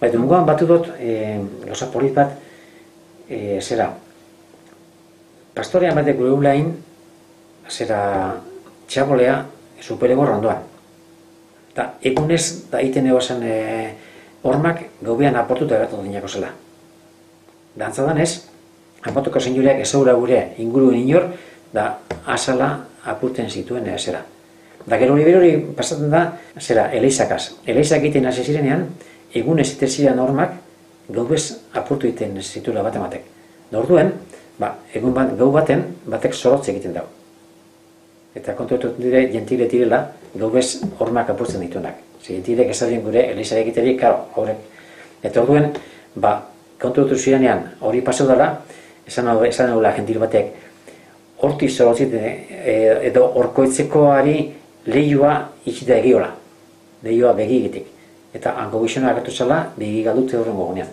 Baina mungoan batu dut, gauza polit bat, zera, pastorean batek gure ulain, zera, txabolea, superegor ondoan. Eta egunez, da iten egozen hormak gaubean aportuta gertu dinako zela. Dantzadan ez, aportuko zenjuleak ezaura gure inguruen inor, da azala apurten zituen zera. Da gero hori pasatzen da, zera, eleizakaz. Eleizak egiten hasi zirenean, egunez ite ziren hormak gaubez apurtu egiten zituela bat ematek. Da orduen, gau baten, batek zorotze egiten dago. Eta kontuetot dire, jentile direla, gaubez hormak apurtzen dituenak. Jentilek ezadien gure eliza egiterik, karo, horrek. Eta orduen, kontuetot zirenean hori pasau dela, esan dagoela jentil batek, hortik zorotziten edo horkoitzekoari lehioa itxita egiola. Lehioa begi egitek. Eta hango gizona agertu zela, begi galdute horren gogunean.